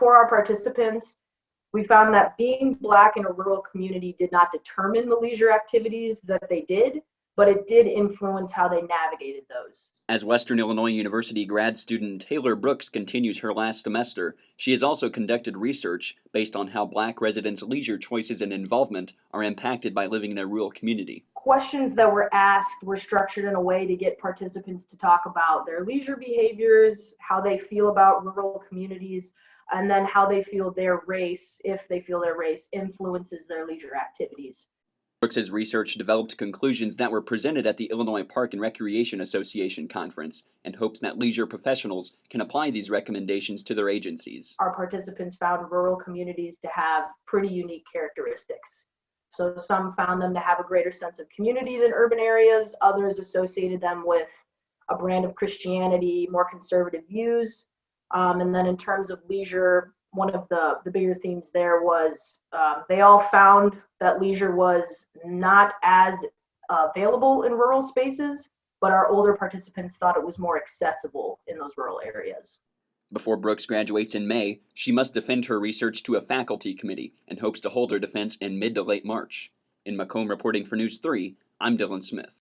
for our participants, we found that being Black in a rural community did not determine the leisure activities that they did, but it did influence how they navigated those. As Western Illinois University grad student Taylor Brooks continues her last semester, she has also conducted research based on how Black residents' leisure choices and involvement are impacted by living in a rural community. Questions that were asked were structured in a way to get participants to talk about their leisure behaviors, how they feel about rural communities, and then how they feel their race, if they feel their race, influences their leisure activities. Brooks's research developed conclusions that were presented at the Illinois Park and Recreation Association conference and hopes that leisure professionals can apply these recommendations to their agencies. Our participants found rural communities to have pretty unique characteristics. So some found them to have a greater sense of community than urban areas. Others associated them with a brand of Christianity, more conservative views. And then in terms of leisure, one of the bigger themes there was they all found that leisure was not as available in rural spaces, but our older participants thought it was more accessible in those rural areas. Before Brooks graduates in May, she must defend her research to a faculty committee and hopes to hold her defense in mid to late March. In Macomb reporting for News 3, I'm Dylan Smith.